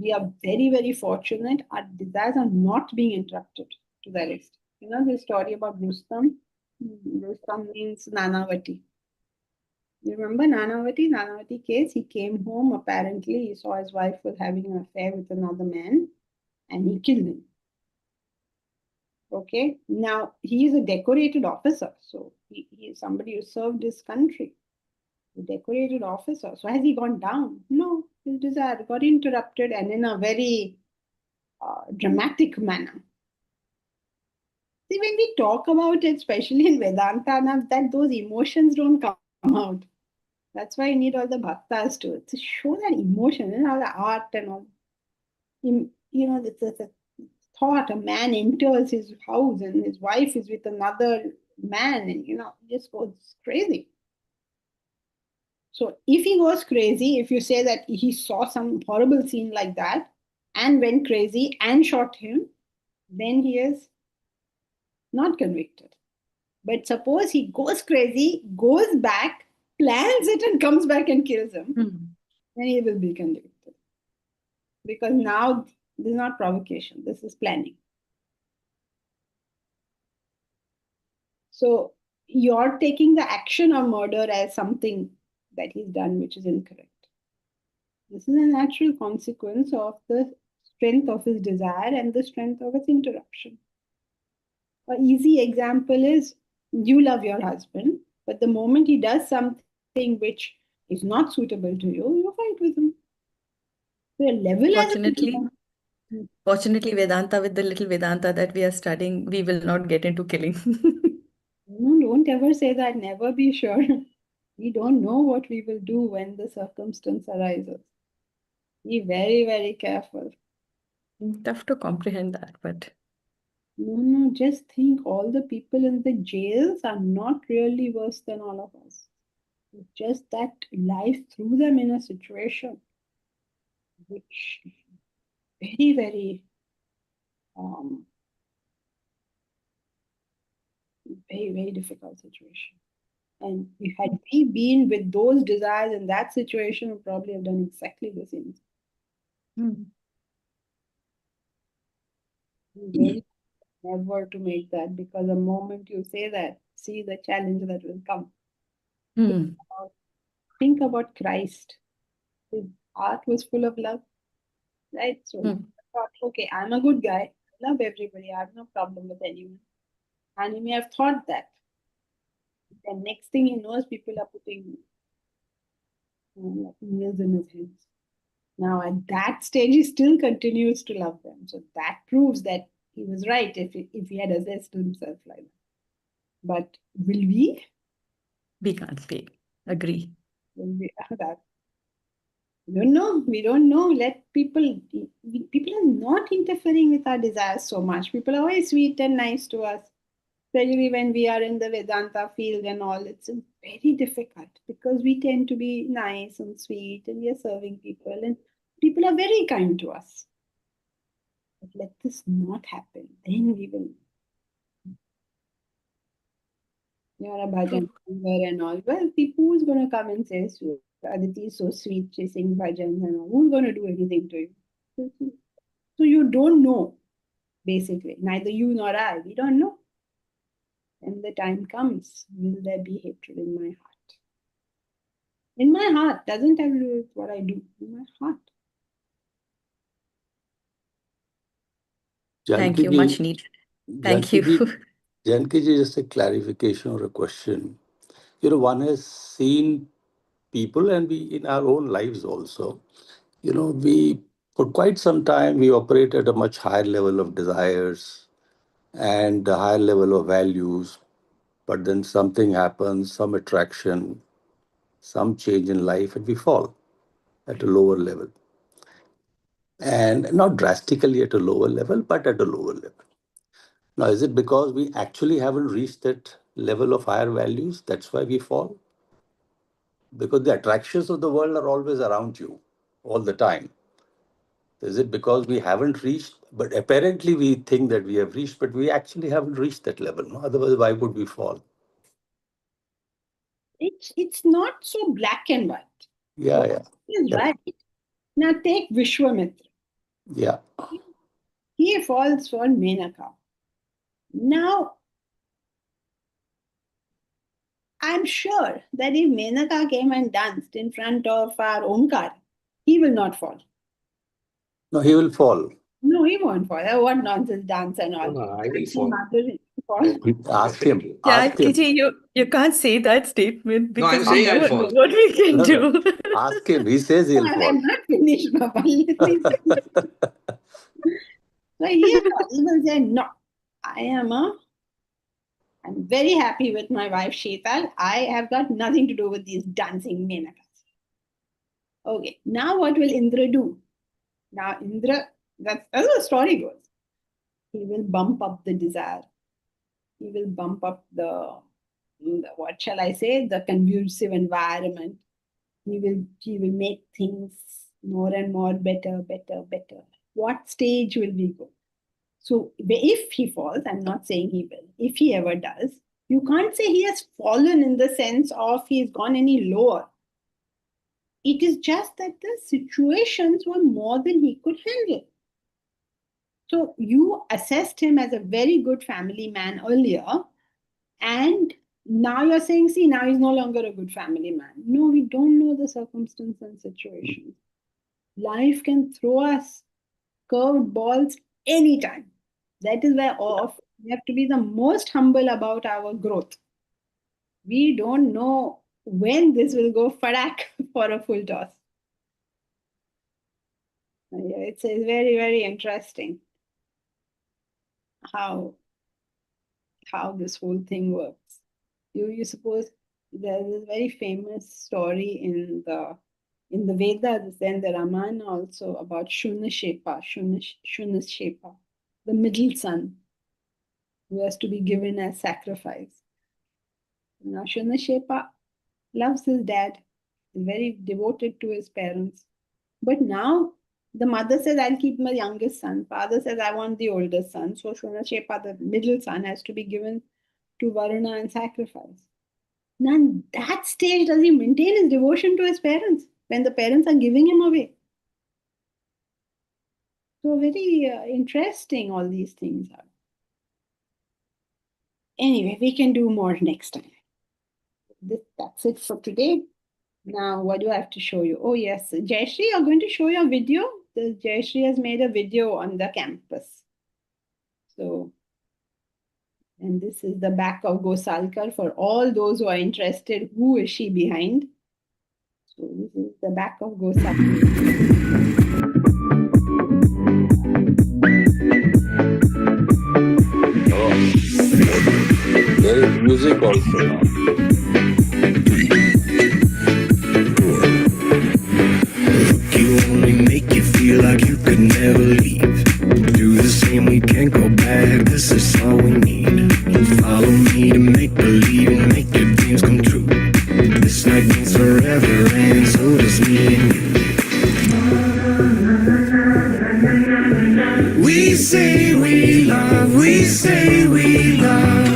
[SPEAKER 1] We are very, very fortunate. Our desires are not being interrupted to that extent. You know the story about Rustam? Rustam means Nanavati. You remember Nanavati? Nanavati case, he came home, apparently he saw his wife was having an affair with another man and he killed him. Okay, now he is a decorated officer, so he is somebody who served his country. A decorated officer. So has he gone down? No, his desire got interrupted and in a very dramatic manner. See, when we talk about it, especially in Vedanta, now that those emotions don't come out. That's why you need all the bhaktas to show that emotion and all the art and all. You know, it's a thought. A man enters his house and his wife is with another man, and just goes crazy. So if he goes crazy, if you say that he saw some horrible scene like that and went crazy and shot him, then he is not convicted. But suppose he goes crazy, goes back, plans it and comes back and kills him, then he will be convicted. Because now this is not provocation, this is planning. So you're taking the action of murder as something that he's done which is incorrect. This is a natural consequence of the strength of his desire and the strength of its interruption. An easy example is you love your husband, but the moment he does something which is not suitable to you, you fight with him. So level
[SPEAKER 9] Fortunately, Vedanta, with the little Vedanta that we are studying, we will not get into killing.
[SPEAKER 1] No, don't ever say that. Never be sure. We don't know what we will do when the circumstance arises. Be very, very careful.
[SPEAKER 9] Tough to comprehend that, but
[SPEAKER 1] No, just think all the people in the jails are not really worse than all of us. It's just that life threw them in a situation which very, very, very, very difficult situation. And if had we been with those desires in that situation, we would probably have done exactly the same. Very never to make that, because the moment you say that, see the challenge that will come. Think about Christ. His heart was full of love, right? So he thought, okay, I'm a good guy. I love everybody. I have no problem with anyone. And he may have thought that. The next thing he knows, people are putting nails in his hands. Now, at that stage, he still continues to love them. So that proves that he was right if he had assessed himself like that. But will we?
[SPEAKER 9] We can't say. Agree.
[SPEAKER 1] Will we that? We don't know. We don't know. Let people. People are not interfering with our desires so much. People are always sweet and nice to us, especially when we are in the Vedanta field and all. It's very difficult because we tend to be nice and sweet, and we are serving people, and people are very kind to us. But let this not happen. Then we will. You're a bhajan singer and all. Well, people, who's going to come and say, Aditi is so sweet, she sings bhajans and all. Who's going to do anything to you? So you don't know, basically. Neither you nor I. We don't know. When the time comes, will there be hatred in my heart? In my heart. Doesn't have to do with what I do. In my heart.
[SPEAKER 9] Thank you. Much needed. Thank you.
[SPEAKER 8] Janki ji, just a clarification or a question. One has seen people, and we in our own lives also, we for quite some time we operate at a much higher level of desires and a higher level of values, but then something happens, some attraction, some change in life, and we fall at a lower level. And not drastically at a lower level, but at a lower level. Now, is it because we actually haven't reached that level of higher values? That's why we fall? Because the attractions of the world are always around you all the time. Is it because we haven't reached, but apparently we think that we have reached, but we actually haven't reached that level. No? Otherwise, why would we fall?
[SPEAKER 1] It's not so black and white.
[SPEAKER 8] Yeah.
[SPEAKER 1] Is right. Now take Vishwamitra.
[SPEAKER 8] Yeah.
[SPEAKER 1] He falls for Menaka. Now, I'm sure that if Menaka came and danced in front of our Omkar, he will not fall.
[SPEAKER 8] No, he will fall.
[SPEAKER 1] No, he won't fall. What nonsense dance and all.
[SPEAKER 5] No, I will fall.
[SPEAKER 8] Ask him.
[SPEAKER 9] Janki ji, you can't say that statement because
[SPEAKER 5] I'm
[SPEAKER 9] we
[SPEAKER 5] saying I'll
[SPEAKER 9] never
[SPEAKER 5] fall.
[SPEAKER 9] know what we can do.
[SPEAKER 8] Ask him. He says he'll fall.
[SPEAKER 1] I'm not finished, Baba. So he will say, no, I'm very happy with my wife Sheetal. I have got nothing to do with these dancing Menakas. Okay, now what will Indra do? Now Indra, that's how the story goes. He will bump up the desire. He will bump up the what shall I say, the conducive environment. He will make things more and more better. What stage will we go? So if he falls, I'm not saying he will, if he ever does, you can't say he has fallen in the sense of he's gone any lower. It is just that the situations were more than he could handle. So you assessed him as a very good family man earlier, and now you're saying, see, now he's no longer a good family man. No, we don't know the circumstance and situation. Life can throw us curved balls anytime. That is why we have to be the most humble about our growth. We don't know when this will go fadak for a full toss. It's very, very interesting how this whole thing works. You suppose there is a very famous story in the Vedas and the Ramayana also about Shunashepa, the middle son, who has to be given as sacrifice. Now Shunashepa loves his dad, is very devoted to his parents. But now the mother says, I'll keep my youngest son. Father says, I want the oldest son. So Shunashepa, the middle son, has to be given to Varuna and sacrifice. Now, in that stage, does he maintain his devotion to his parents when the parents are giving him away? So very interesting all these things are. Anyway, we can do more next time. That's it for today. Now, what do I have to show you? Oh, yes. Jayashree, you're going to show your video? Jayashree has made a video on the campus. So, and this is the back of Gosalkar for all those who are interested. Who is she behind? So, this is the back of Gosalkar.
[SPEAKER 8] There is music also now.
[SPEAKER 11] You only make you feel like you could never leave. Do the same, we can't go back. This is all we need. Follow me to make believe and make your dreams come true. This night means forever, and so does me and you. We say we love, we say we love.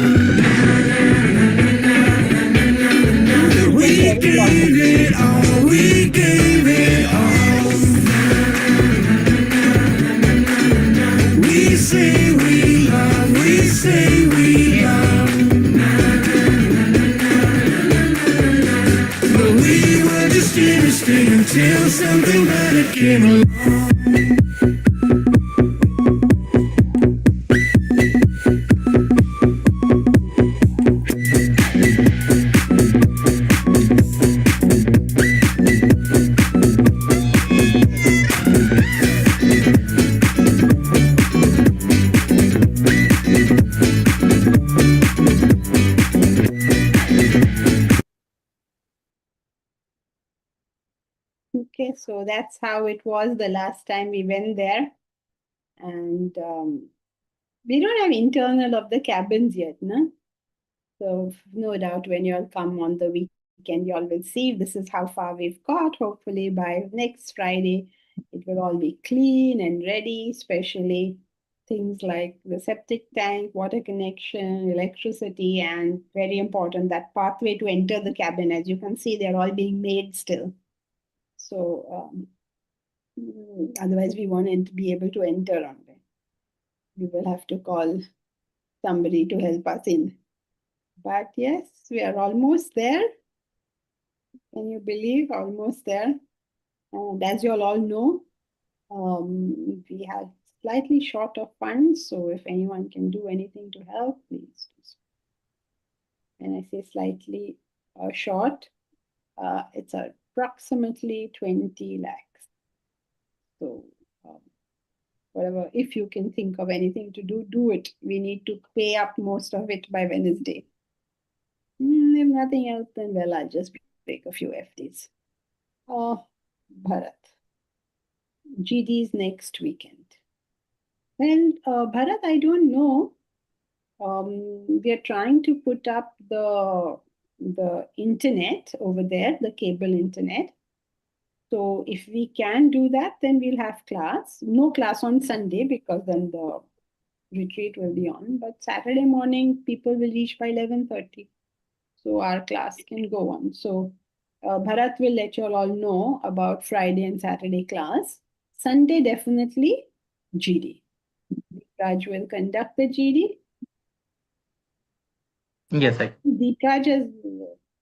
[SPEAKER 11] We gave it all, we gave it all. We say we love, we say we love. But we were just interesting until something better came along.
[SPEAKER 1] Okay, so that's how it was the last time we went there. And we don't have internal of the cabins yet, no? So no doubt when you all come on the weekend, you all will see this is how far we've got. Hopefully by next Friday, it will all be clean and ready, especially things like the septic tank, water connection, electricity, and very important, that pathway to enter the cabin. As you can see, they're all being made still. So otherwise we won't be able to enter on them. We will have to call somebody to help us in. But yes, we are almost there. Can you believe? Almost there. And as you all know, we had slightly short of funds. So if anyone can do anything to help, please do so. When I say slightly short, it's approximately 20 lakhs. So whatever, if you can think of anything to do, do it. We need to pay up most of it by Wednesday. If nothing else, then well, I'll just take a few FDs. Bharat. GD's next weekend. Well, Bharat, I don't know. We are trying to put up the internet over there, the cable internet. So if we can do that, then we'll have class. No class on Sunday because then the retreat will be on. But Saturday morning, people will reach by 11:30. So our class can go on. So Bharat will let you all know about Friday and Saturday class. Sunday, definitely GD. Raj will conduct the GD.
[SPEAKER 6] Yes, I.
[SPEAKER 1] Deepraj has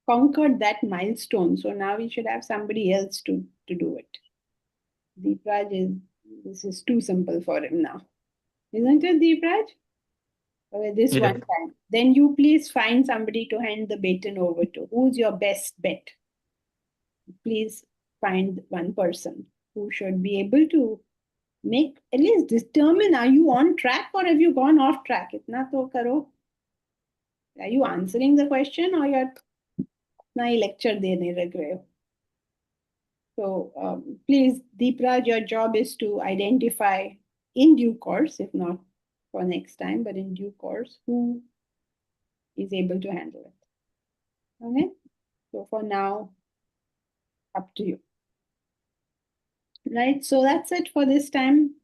[SPEAKER 1] conquered that milestone. So now we should have somebody else to do it. Deepraj this is too simple for him now. Isn't it, Deepraj? This
[SPEAKER 6] Yeah.
[SPEAKER 1] one time. Then you please find somebody to hand the baton over to. Who's your best bet? Please find one person who should be able to make, at least determine, are you on track or have you gone off track? Itna to karo. Are you answering the question or you're lecture dene lag rahe ho? So please, Deepraj, your job is to identify in due course, if not for next time, but in due course, who is able to handle it. Okay? So for now, up to you. Right, so that's it for this time.